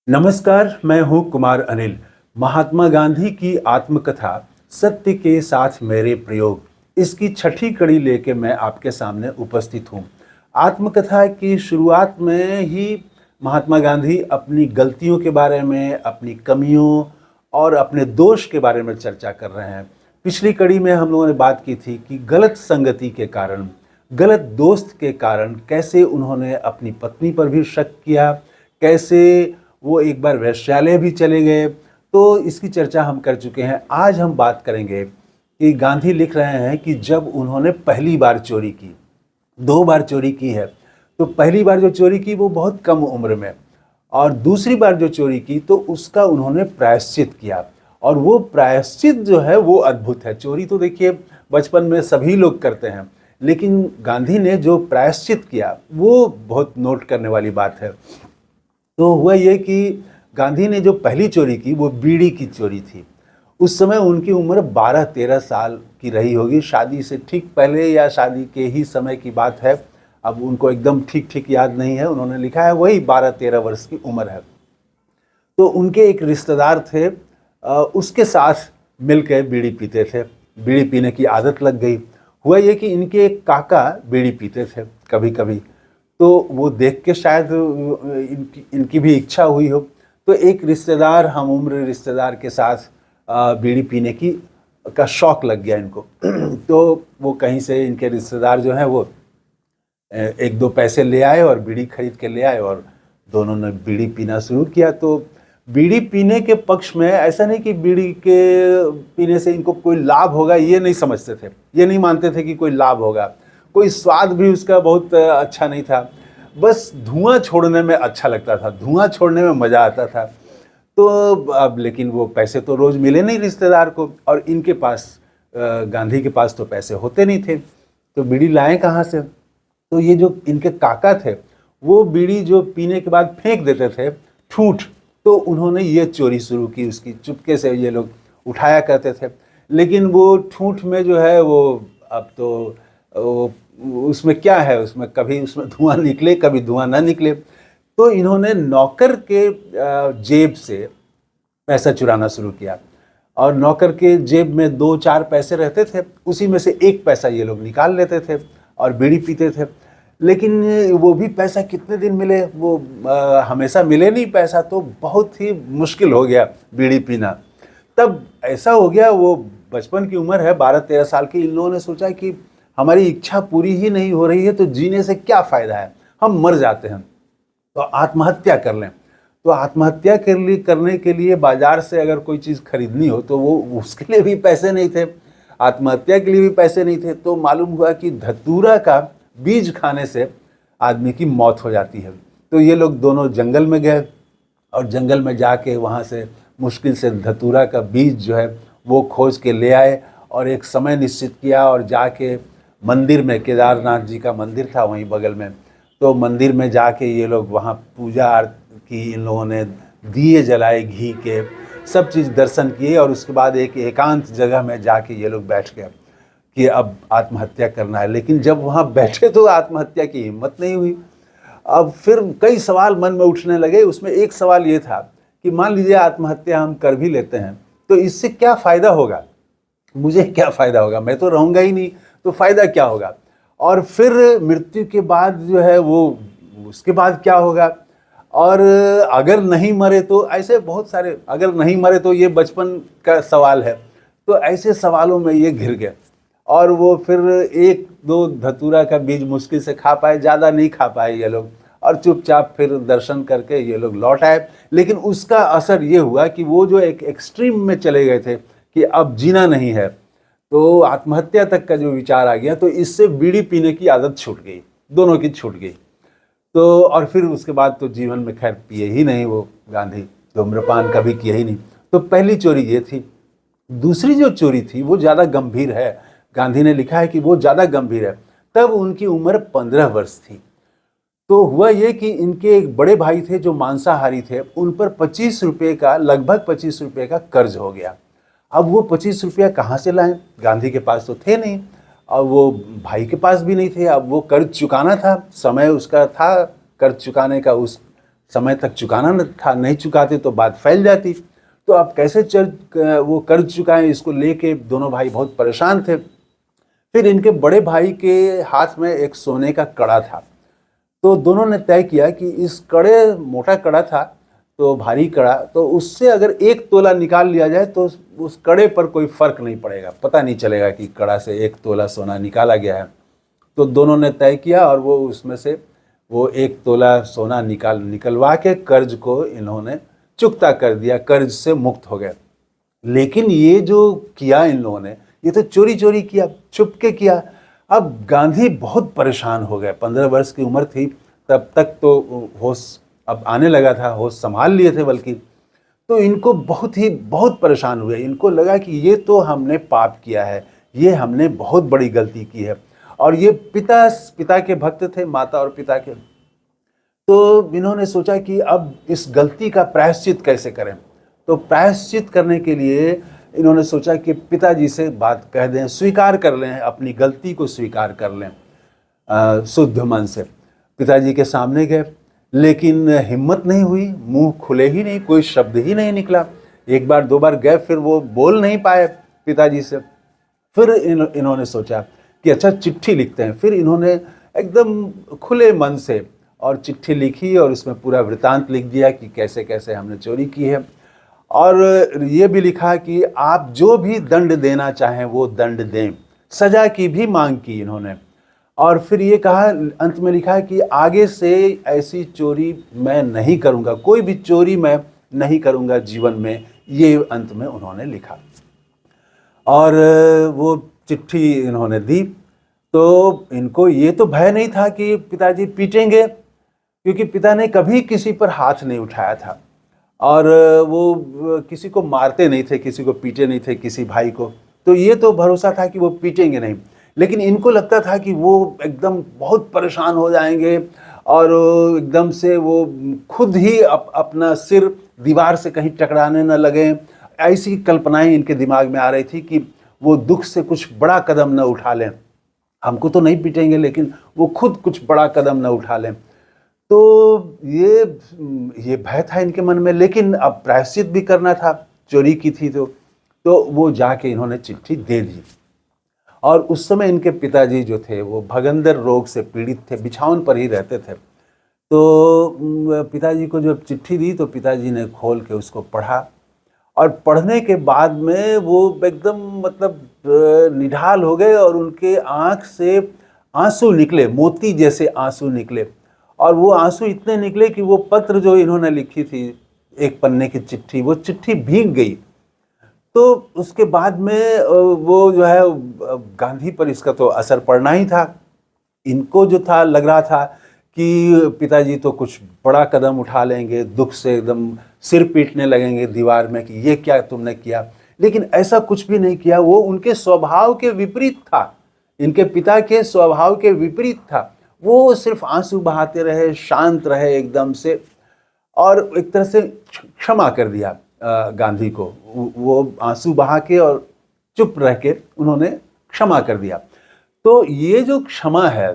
नमस्कार, मैं हूं कुमार अनिल। महात्मा गांधी की आत्मकथा सत्य के साथ मेरे प्रयोग, इसकी छठी कड़ी लेके मैं आपके सामने उपस्थित हूं। आत्मकथा की शुरुआत में ही महात्मा गांधी अपनी गलतियों के बारे में, अपनी कमियों और अपने दोष के बारे में चर्चा कर रहे हैं। पिछली कड़ी में हम लोगों ने बात की थी कि गलत संगति के कारण, गलत दोस्त के कारण कैसे उन्होंने अपनी पत्नी पर भी शक किया, कैसे वो एक बार वेश्यालय भी चले गए। तो इसकी चर्चा हम कर चुके हैं। आज हम बात करेंगे कि गांधी लिख रहे हैं कि जब उन्होंने पहली बार चोरी की, 2 बार चोरी की है। तो पहली बार जो चोरी की वो बहुत कम उम्र में, और दूसरी बार जो चोरी की तो उसका उन्होंने प्रायश्चित किया। और वो प्रायश्चित जो है वो अद्भुत है। चोरी तो देखिए बचपन में सभी लोग करते हैं, लेकिन गांधी ने जो प्रायश्चित किया वो बहुत नोट करने वाली बात है। तो हुआ ये कि गांधी ने जो पहली चोरी की वो बीड़ी की चोरी थी। उस समय उनकी उम्र 12-13 साल की रही होगी, शादी से ठीक पहले या शादी के ही समय की बात है। अब उनको एकदम ठीक ठीक याद नहीं है, उन्होंने लिखा है वही 12-13 वर्ष की उम्र है। तो उनके एक रिश्तेदार थे, उसके साथ मिलकर बीड़ी पीते थे। बीड़ी पीने की आदत लग गई। हुआ ये कि इनके एक काका बीड़ी पीते थे कभी कभी, तो वो देख के शायद इनकी भी इच्छा हुई हो। तो एक रिश्तेदार, हम उम्र रिश्तेदार के साथ बीड़ी पीने की का शौक लग गया इनको। तो वो कहीं से, इनके रिश्तेदार जो हैं वो 1-2 पैसे ले आए और बीड़ी खरीद के ले आए और दोनों ने बीड़ी पीना शुरू किया। तो बीड़ी पीने के पक्ष में ऐसा नहीं कि बीड़ी के पीने से इनको कोई लाभ होगा, ये नहीं समझते थे, ये नहीं मानते थे कि कोई लाभ होगा। कोई स्वाद भी उसका बहुत अच्छा नहीं था, बस धुआं छोड़ने में अच्छा लगता था, धुआं छोड़ने में मज़ा आता था। तो अब लेकिन वो पैसे तो रोज़ मिले नहीं रिश्तेदार को, और इनके पास, गांधी के पास तो पैसे होते नहीं थे, तो बीड़ी लाएं कहाँ से। तो ये जो इनके काका थे वो बीड़ी जो पीने के बाद फेंक देते थे, ठूठ, तो उन्होंने ये चोरी शुरू की उसकी। चुपके से ये लोग उठाया करते थे, लेकिन वो ठूठ में जो है वो, अब तो वो उसमें क्या है, उसमें कभी उसमें धुआं निकले कभी धुआं ना निकले। तो इन्होंने नौकर के जेब से पैसा चुराना शुरू किया, और नौकर के जेब में 2-4 पैसे रहते थे, उसी में से 1 पैसा ये लोग निकाल लेते थे और बीड़ी पीते थे। लेकिन वो भी पैसा कितने दिन मिले, वो हमेशा मिले नहीं पैसा, तो बहुत ही मुश्किल हो गया बीड़ी पीना। तब ऐसा हो गया, वो बचपन की उम्र है 12-13 साल की, इन लोगों ने सोचा कि हमारी इच्छा पूरी ही नहीं हो रही है तो जीने से क्या फ़ायदा है, हम मर जाते हैं, तो आत्महत्या कर लें। तो आत्महत्या करने के लिए बाजार से अगर कोई चीज़ खरीदनी हो तो वो उसके लिए भी पैसे नहीं थे, आत्महत्या के लिए भी पैसे नहीं थे। तो मालूम हुआ कि धतूरा का बीज खाने से आदमी की मौत हो जाती है। तो ये लोग दोनों जंगल में गए, और जंगल में जाके वहाँ से मुश्किल से धतूरा का बीज जो है वो खोज के ले आए, और एक समय निश्चित किया और जाके मंदिर में, केदारनाथ जी का मंदिर था वहीं बगल में, तो मंदिर में जाके ये लोग वहाँ पूजा की, इन लोगों ने दिए जलाए घी के, सब चीज़ दर्शन किए, और उसके बाद एक एकांत जगह में जाके ये लोग बैठ गए कि अब आत्महत्या करना है। लेकिन जब वहाँ बैठे तो आत्महत्या की हिम्मत नहीं हुई। अब फिर कई सवाल मन में उठने लगे। उसमें एक सवाल ये था कि मान लीजिए आत्महत्या हम कर भी लेते हैं तो इससे क्या फ़ायदा होगा, मुझे क्या फ़ायदा होगा, मैं तो रहूँगा ही नहीं, तो फ़ायदा क्या होगा। और फिर मृत्यु के बाद जो है वो, उसके बाद क्या होगा, और अगर नहीं मरे तो, ऐसे बहुत सारे, अगर नहीं मरे तो ये बचपन का सवाल है। तो ऐसे सवालों में ये घिर गए, और वो फिर 1-2 धतूरा का बीज मुश्किल से खा पाए, ज़्यादा नहीं खा पाए ये लोग, और चुपचाप फिर दर्शन करके ये लोग लौट आए। लेकिन उसका असर ये हुआ कि वो जो एक एक्सट्रीम में चले गए थे कि अब जीना नहीं है, तो आत्महत्या तक का जो विचार आ गया, तो इससे बीड़ी पीने की आदत छूट गई, दोनों की छूट गई। तो और फिर उसके बाद तो जीवन में खैर पिए ही नहीं वो गांधी, धूम्रपान कभी किए ही नहीं। तो पहली चोरी ये थी। दूसरी जो चोरी थी वो ज़्यादा गंभीर है, गांधी ने लिखा है कि वो ज़्यादा गंभीर है। तब उनकी उम्र 15 वर्ष थी। तो हुआ ये कि इनके एक बड़े भाई थे जो मांसाहारी थे, उन पर 25 रुपये का, लगभग 25 रुपये का कर्ज हो गया। अब वो 25 रुपया कहाँ से लाएं, गांधी के पास तो थे नहीं, और वो भाई के पास भी नहीं थे। अब वो कर्ज चुकाना था, समय उसका था कर्ज चुकाने का, उस समय तक चुकाना न था, नहीं चुकाते तो बात फैल जाती। तो अब कैसे वो कर्ज चुकाएं, इसको लेके दोनों भाई बहुत परेशान थे। फिर इनके बड़े भाई के हाथ में एक सोने का कड़ा था, तो दोनों ने तय किया कि इस कड़े, मोटा कड़ा था तो भारी कड़ा, तो उससे अगर 1 तोला निकाल लिया जाए तो उस कड़े पर कोई फर्क नहीं पड़ेगा, पता नहीं चलेगा कि कड़ा से 1 तोला सोना निकाला गया है। तो दोनों ने तय किया और वो उसमें से वो 1 तोला सोना निकलवा के कर्ज को इन्होंने चुकता कर दिया, कर्ज से मुक्त हो गए। लेकिन ये जो किया इन लोगों ने, ये तो चोरी चोरी किया, छुप के किया। अब गांधी बहुत परेशान हो गए। 15 वर्ष की उम्र थी तब तक, तो होश अब आने लगा था, होश संभाल लिए थे बल्कि। तो इनको बहुत परेशान हुए। इनको लगा कि ये तो हमने पाप किया है, ये हमने बहुत बड़ी गलती की है। और ये पिता के भक्त थे, माता और पिता के। तो इन्होंने सोचा कि अब इस गलती का प्रायश्चित कैसे करें। तो प्रायश्चित करने के लिए इन्होंने सोचा कि पिताजी से बात कह दें, स्वीकार कर लें, अपनी गलती को स्वीकार कर लें शुद्ध मन से। पिताजी के सामने गए, लेकिन हिम्मत नहीं हुई, मुंह खुले ही नहीं, कोई शब्द ही नहीं निकला। 1 बार 2 बार गए, फिर वो बोल नहीं पाए पिताजी से। फिर इन्होंने सोचा कि अच्छा चिट्ठी लिखते हैं। फिर इन्होंने एकदम खुले मन से और चिट्ठी लिखी और उसमें पूरा वृतांत लिख दिया कि कैसे कैसे हमने चोरी की है। और ये भी लिखा कि आप जो भी दंड देना चाहें वो दंड दें। सजा की भी मांग की इन्होंने। और फिर ये कहा, अंत में लिखा कि आगे से ऐसी चोरी मैं नहीं करूँगा, कोई भी चोरी मैं नहीं करूँगा जीवन में, ये अंत में उन्होंने लिखा। और वो चिट्ठी इन्होंने दी। तो इनको ये तो भय नहीं था कि पिताजी पीटेंगे, क्योंकि पिता ने कभी किसी पर हाथ नहीं उठाया था और वो किसी को मारते नहीं थे, किसी को पीटे नहीं थे, किसी भाई को। तो ये तो भरोसा था कि वो पीटेंगे नहीं। लेकिन इनको लगता था कि वो एकदम बहुत परेशान हो जाएंगे और एकदम से वो खुद ही अपना सिर दीवार से कहीं टकराने न लगे। ऐसी कल्पनाएं इनके दिमाग में आ रही थी कि वो दुख से कुछ बड़ा कदम न उठा लें। हमको तो नहीं पीटेंगे, लेकिन वो खुद कुछ बड़ा कदम न उठा लें। तो ये भय था इनके मन में। लेकिन अब प्रायश्चित भी करना था, चोरी की थी तो वो जाके इन्होंने चिट्ठी दे दी। और उस समय इनके पिताजी जो थे वो भगंदर रोग से पीड़ित थे, बिछावन पर ही रहते थे। तो पिताजी को जब चिट्ठी दी तो पिताजी ने खोल के उसको पढ़ा। और पढ़ने के बाद में वो एकदम मतलब निढाल हो गए और उनके आँख से आंसू निकले, मोती जैसे आंसू निकले। और वो आंसू इतने निकले कि वो पत्र जो इन्होंने लिखी थी, 1 पन्ने की चिट्ठी, वो चिट्ठी भीग गई। तो उसके बाद में वो जो है गांधी पर इसका तो असर पड़ना ही था। इनको जो था, लग रहा था कि पिताजी तो कुछ बड़ा कदम उठा लेंगे, दुख से एकदम सिर पीटने लगेंगे दीवार में कि ये क्या तुमने किया। लेकिन ऐसा कुछ भी नहीं किया। वो उनके स्वभाव के विपरीत था, इनके पिता के स्वभाव के विपरीत था। वो सिर्फ आंसू बहाते रहे, शांत रहे एकदम से, और एक तरह से क्षमा कर दिया गांधी को। वो आंसू बहा के और चुप रह के उन्होंने क्षमा कर दिया। तो ये जो क्षमा है,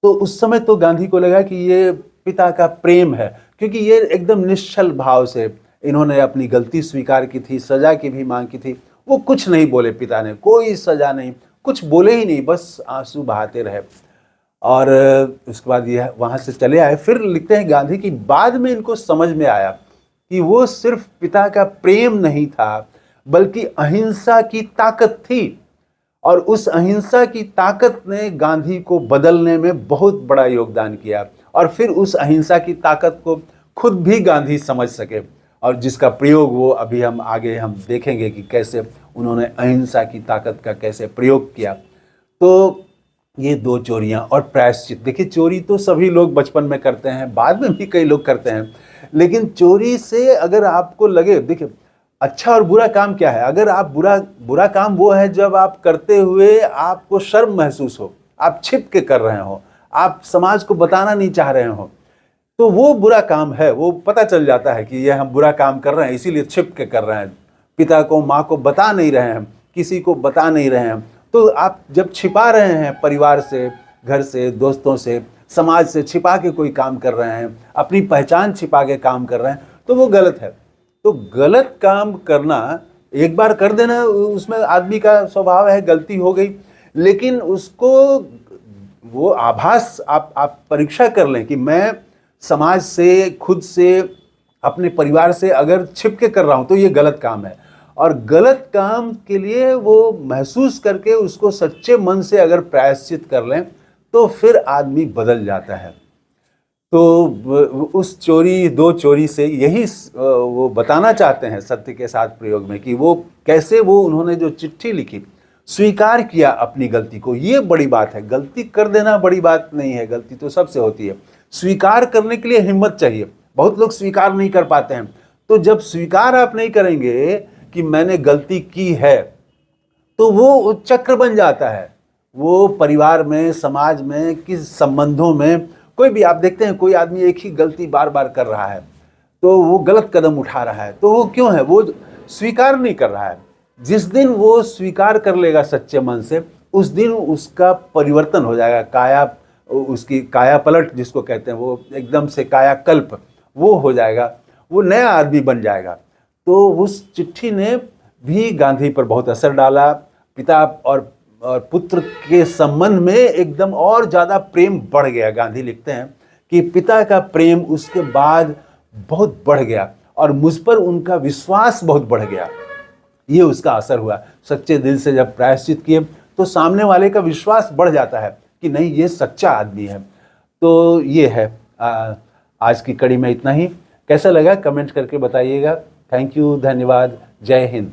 तो उस समय तो गांधी को लगा कि ये पिता का प्रेम है, क्योंकि ये एकदम निश्चल भाव से इन्होंने अपनी गलती स्वीकार की थी, सजा की भी मांग की थी। वो कुछ नहीं बोले, पिता ने कोई सजा नहीं, कुछ बोले ही नहीं, बस आंसू बहाते रहे। और उसके बाद ये वहाँ से चले आए। फिर लिखते हैं गांधी की बाद में इनको समझ में आया कि वो सिर्फ पिता का प्रेम नहीं था, बल्कि अहिंसा की ताकत थी। और उस अहिंसा की ताकत ने गांधी को बदलने में बहुत बड़ा योगदान किया। और फिर उस अहिंसा की ताकत को खुद भी गांधी समझ सके, और जिसका प्रयोग वो अभी हम आगे देखेंगे कि कैसे उन्होंने अहिंसा की ताकत का कैसे प्रयोग किया। तो ये 2 चोरियां और प्रायश्चित। देखिए, चोरी तो सभी लोग बचपन में करते हैं, बाद में भी कई लोग करते हैं। लेकिन चोरी से अगर आपको लगे, देखिए अच्छा और बुरा काम क्या है। अगर आप बुरा काम वो है जब आप करते हुए आपको शर्म महसूस हो, आप छिप के कर रहे हो, आप समाज को बताना नहीं चाह रहे हो, तो वो बुरा काम है। वो पता चल जाता है कि ये हम बुरा काम कर रहे हैं, इसीलिए छिप के कर रहे हैं, पिता को माँ को बता नहीं रहे हैं, किसी को बता नहीं रहे हैं। तो आप जब छिपा रहे हैं परिवार से, घर से, दोस्तों से, समाज से छिपा के कोई काम कर रहे हैं, अपनी पहचान छिपा के काम कर रहे हैं, तो वो गलत है। तो गलत काम करना, एक बार कर देना, उसमें आदमी का स्वभाव है, गलती हो गई, लेकिन उसको वो आभास आप परीक्षा कर लें कि मैं समाज से, खुद से, अपने परिवार से अगर छिप के कर रहा हूं तो ये गलत काम है। और गलत काम के लिए वो महसूस करके उसको सच्चे मन से अगर प्रायश्चित कर लें तो फिर आदमी बदल जाता है। तो उस चोरी, दो चोरी से यही वो बताना चाहते हैं सत्य के साथ प्रयोग में कि वो कैसे, वो उन्होंने जो चिट्ठी लिखी, स्वीकार किया अपनी गलती को। ये बड़ी बात है। गलती कर देना बड़ी बात नहीं है, गलती तो सबसे होती है। स्वीकार करने के लिए हिम्मत चाहिए। बहुत लोग स्वीकार नहीं कर पाते हैं। तो जब स्वीकार आप नहीं करेंगे कि मैंने गलती की है, तो वो चक्र बन जाता है। वो परिवार में, समाज में, किस संबंधों में, कोई भी आप देखते हैं, कोई आदमी एक ही गलती बार बार कर रहा है तो वो गलत कदम उठा रहा है, तो वो क्यों है? वो स्वीकार नहीं कर रहा है। जिस दिन वो स्वीकार कर लेगा सच्चे मन से, उस दिन उसका परिवर्तन हो जाएगा। काया, उसकी काया पलट जिसको कहते हैं, वो एकदम से कायाकल्प वो हो जाएगा, वो नया आदमी बन जाएगा। तो उस चिट्ठी ने भी गांधी पर बहुत असर डाला। पिता और पुत्र के संबंध में एकदम और ज़्यादा प्रेम बढ़ गया। गांधी लिखते हैं कि पिता का प्रेम उसके बाद बहुत बढ़ गया और मुझ पर उनका विश्वास बहुत बढ़ गया। ये उसका असर हुआ। सच्चे दिल से जब प्रायश्चित किए तो सामने वाले का विश्वास बढ़ जाता है कि नहीं, ये सच्चा आदमी है। तो ये है आज की कड़ी में इतना ही। कैसा लगा कमेंट करके बताइएगा। थैंक यू, धन्यवाद, जय हिंद।